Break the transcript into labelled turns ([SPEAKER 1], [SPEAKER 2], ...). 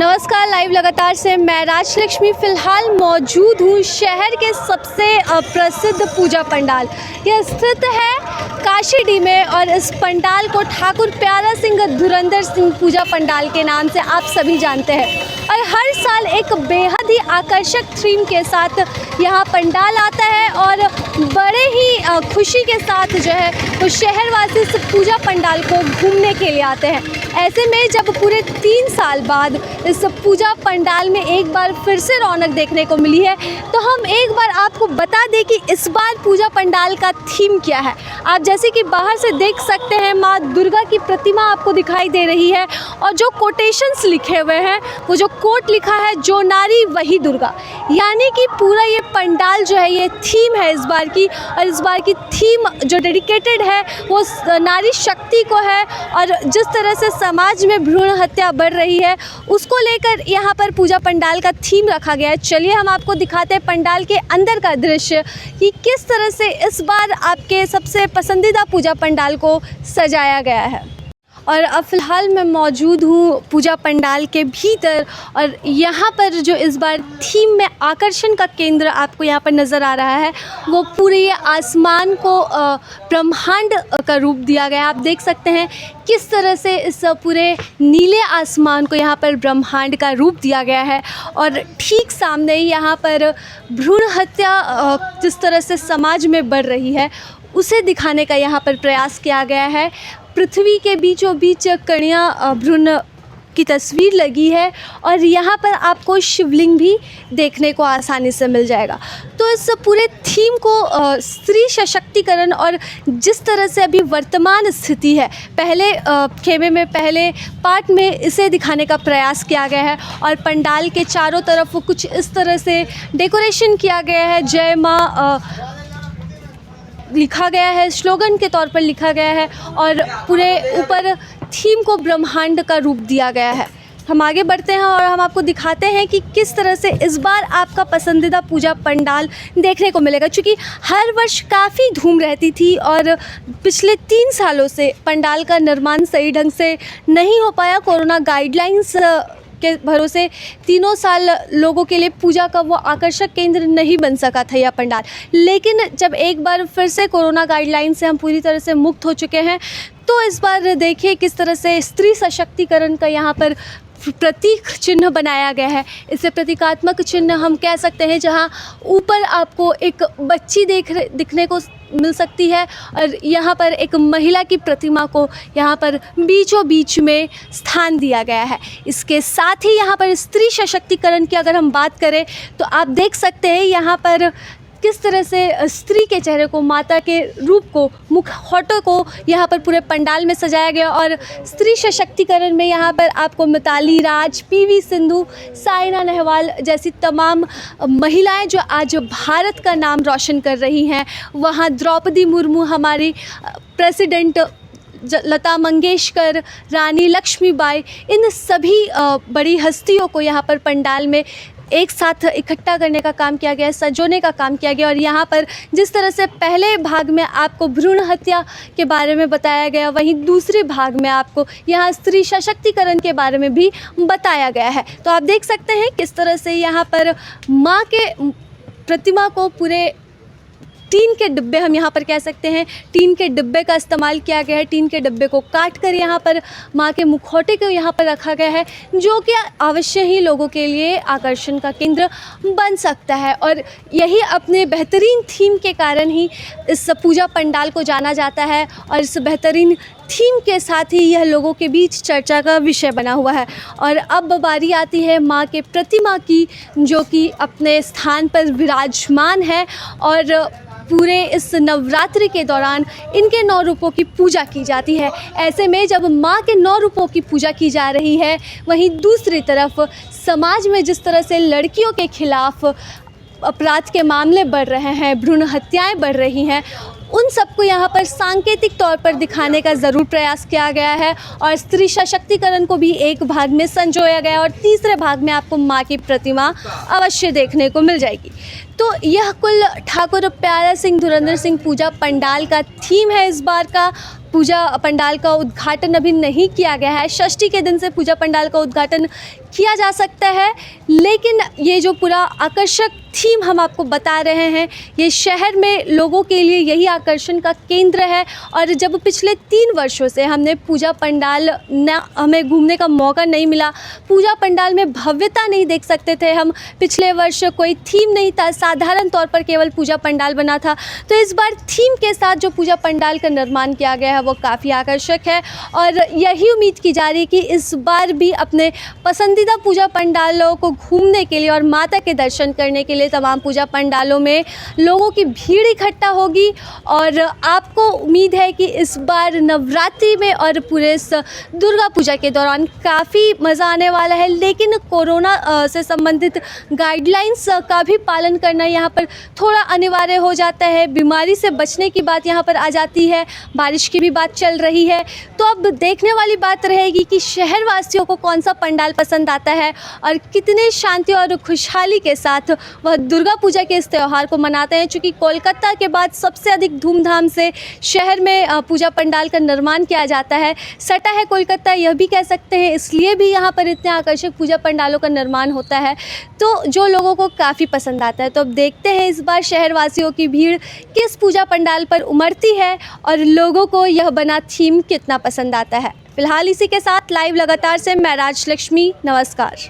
[SPEAKER 1] नमस्कार, लाइव लगातार से मैं राजलक्ष्मी फ़िलहाल मौजूद हूँ शहर के सबसे प्रसिद्ध पूजा पंडाल। यह स्थित है काशीडीह में और इस पंडाल को ठाकुर प्यारा सिंह धुरंधर सिंह पूजा पंडाल के नाम से आप सभी जानते हैं। और हर साल एक बेहद ही आकर्षक थीम के साथ यहाँ पंडाल आता है और बड़े ही खुशी के साथ जो है वो शहरवासी इस पूजा पंडाल को घूमने के लिए आते हैं। ऐसे में जब पूरे 3 साल बाद इस पूजा पंडाल में एक बार फिर से रौनक देखने को मिली है, तो हम एक बार आपको बता दें कि इस बार पूजा पंडाल का थीम क्या है। आप जैसे कि बाहर से देख सकते हैं, माँ दुर्गा की प्रतिमा आपको दिखाई दे रही है और जो कोटेशंस लिखे हुए हैं, वो जो कोट लिखा है, जो नारी वही दुर्गा, यानी कि पूरा ये पंडाल जो है ये थीम है इस बार की। और इस बार की थीम जो डेडिकेटेड है वो नारी शक्ति को है। और जिस तरह से समाज में भ्रूण हत्या बढ़ रही है उसको लेकर यहाँ पर पूजा पंडाल का थीम रखा गया है। चलिए हम आपको दिखाते हैं पंडाल के अंदर का दृश्य कि किस तरह से इस बार आपके सबसे पसंदीदा पूजा पंडाल को सजाया गया है। और अब फ़िलहाल मैं मौजूद हूँ पूजा पंडाल के भीतर और यहाँ पर जो इस बार थीम में आकर्षण का केंद्र आपको यहाँ पर नज़र आ रहा है वो पूरे आसमान को ब्रह्मांड का रूप दिया गया है। आप देख सकते हैं किस तरह से इस पूरे नीले आसमान को यहाँ पर ब्रह्मांड का रूप दिया गया है। और ठीक सामने ही यहाँ पर भ्रूण हत्या जिस तरह से समाज में बढ़ रही है उसे दिखाने का यहाँ पर प्रयास किया गया है। पृथ्वी के बीचों बीच कन्या भ्रूण की तस्वीर लगी है और यहाँ पर आपको शिवलिंग भी देखने को आसानी से मिल जाएगा। तो इस पूरे थीम को स्त्री सशक्तिकरण और जिस तरह से अभी वर्तमान स्थिति है, पहले खेमे में पहले पार्ट में इसे दिखाने का प्रयास किया गया है। और पंडाल के चारों तरफ कुछ इस तरह से डेकोरेशन किया गया है, जय माँ लिखा गया है, स्लोगन के तौर पर लिखा गया है और पूरे ऊपर थीम को ब्रह्मांड का रूप दिया गया है। हम आगे बढ़ते हैं और हम आपको दिखाते हैं कि किस तरह से इस बार आपका पसंदीदा पूजा पंडाल देखने को मिलेगा। क्योंकि हर वर्ष काफ़ी धूम रहती थी और पिछले 3 सालों से पंडाल का निर्माण सही ढंग से नहीं हो पाया। कोरोना गाइडलाइंस के भरोसे 3 साल लोगों के लिए पूजा का वो आकर्षक केंद्र नहीं बन सका था यह पंडाल। लेकिन जब एक बार फिर से कोरोना गाइडलाइन से हम पूरी तरह से मुक्त हो चुके हैं, तो इस बार देखिए किस तरह से स्त्री सशक्तिकरण का यहाँ पर प्रतीक चिन्ह बनाया गया है। इसे प्रतीकात्मक चिन्ह हम कह सकते हैं, जहाँ ऊपर आपको एक बच्ची दिखने को मिल सकती है और यहाँ पर एक महिला की प्रतिमा को यहाँ पर बीचों बीच में स्थान दिया गया है। इसके साथ ही यहाँ पर स्त्री सशक्तिकरण की अगर हम बात करें तो आप देख सकते हैं यहाँ पर किस तरह से स्त्री के चेहरे को, माता के रूप को, मुखौटों को यहाँ पर पूरे पंडाल में सजाया गया। और स्त्री सशक्तिकरण में यहाँ पर आपको मिताली राज, पीवी सिंधु, साइना नेहवाल जैसी तमाम महिलाएं जो आज भारत का नाम रोशन कर रही हैं, वहाँ द्रौपदी मुर्मू, हमारी प्रेसिडेंट लता मंगेशकर, रानी लक्ष्मीबाई, इन सभी बड़ी हस्तियों को यहाँ पर पंडाल में एक साथ इकट्ठा करने का काम किया गया, सजोने का काम किया गया। और यहाँ पर जिस तरह से पहले भाग में आपको भ्रूण हत्या के बारे में बताया गया, वहीं दूसरे भाग में आपको यहाँ स्त्री सशक्तिकरण के बारे में भी बताया गया है। तो आप देख सकते हैं किस तरह से यहाँ पर माँ के प्रतिमा को पूरे टीन के डिब्बे, हम यहाँ पर कह सकते हैं टीन के डिब्बे का इस्तेमाल किया गया है। टीन के डिब्बे को काट कर यहाँ पर माँ के मुखौटे को यहाँ पर रखा गया है, जो कि अवश्य ही लोगों के लिए आकर्षण का केंद्र बन सकता है। और यही अपने बेहतरीन थीम के कारण ही इस पूजा पंडाल को जाना जाता है और इस बेहतरीन थीम के साथ ही यह लोगों के बीच चर्चा का विषय बना हुआ है। और अब बारी आती है माँ के प्रतिमा की, जो कि अपने स्थान पर विराजमान है और पूरे इस नवरात्रि के दौरान इनके 9 रूपों की पूजा की जाती है। ऐसे में जब माँ के 9 रूपों की पूजा की जा रही है, वहीं दूसरी तरफ समाज में जिस तरह से लड़कियों के खिलाफ अपराध के मामले बढ़ रहे हैं, भ्रूण हत्याएं बढ़ रही हैं, उन सबको यहाँ पर सांकेतिक तौर पर दिखाने का ज़रूर प्रयास किया गया है और स्त्री सशक्तिकरण को भी एक भाग में संजोया गया और तीसरे भाग में आपको माँ की प्रतिमा अवश्य देखने को मिल जाएगी। तो यह कुल ठाकुर प्यारा सिंह धुरंधर सिंह पूजा पंडाल का थीम है। इस बार का पूजा पंडाल का उद्घाटन अभी नहीं किया गया है, षष्ठी के दिन से पूजा पंडाल का उद्घाटन किया जा सकता है, लेकिन ये जो पूरा आकर्षक थीम हम आपको बता रहे हैं ये शहर में लोगों के लिए यही आकर्षण का केंद्र है। और जब पिछले 3 वर्षों से हमने पूजा पंडाल हमें घूमने का मौका नहीं मिला, पूजा पंडाल में भव्यता नहीं देख सकते थे हम, पिछले वर्ष कोई थीम नहीं था, साधारण तौर पर केवल पूजा पंडाल बना था, तो इस बार थीम के साथ जो पूजा पंडाल का निर्माण किया गया है वो काफ़ी आकर्षक है। और यही उम्मीद की जा रही है कि इस बार भी अपने पसंदीदा पूजा पंडालों को घूमने के लिए और माता के दर्शन करने के लिए तमाम पूजा पंडालों में लोगों की भीड़ इकट्ठा होगी। और आपको उम्मीद है कि इस बार नवरात्रि में और पूरे इस दुर्गा पूजा के दौरान काफ़ी मज़ा आने वाला है, लेकिन कोरोना से संबंधित गाइडलाइंस का भी पालन करना यहाँ पर थोड़ा अनिवार्य हो जाता है। बीमारी से बचने की बात यहाँ पर आ जाती है, बारिश की भी बात चल रही है, तो अब देखने वाली बात रहेगी कि शहरवासियों को कौन सा पंडाल पसंद आता है और कितने शांति और खुशहाली के साथ वह दुर्गा पूजा के इस त्यौहार को मनाते हैं। चूँकि कोलकाता के बाद सबसे अधिक धूमधाम से शहर में पूजा पंडाल का निर्माण किया जाता है, सटा है कोलकाता यह भी कह सकते हैं, इसलिए भी यहाँ पर इतने आकर्षक पूजा पंडालों का निर्माण होता है, तो जो लोगों को काफ़ी पसंद आता है। तो अब देखते हैं इस बार शहरवासियों की भीड़ किस पूजा पंडाल पर उमड़ती है और लोगों को यह बना थीम कितना पसंद आता है। फिलहाल इसी के साथ लाइव लगातार से मैं राजलक्ष्मी, नमस्कार।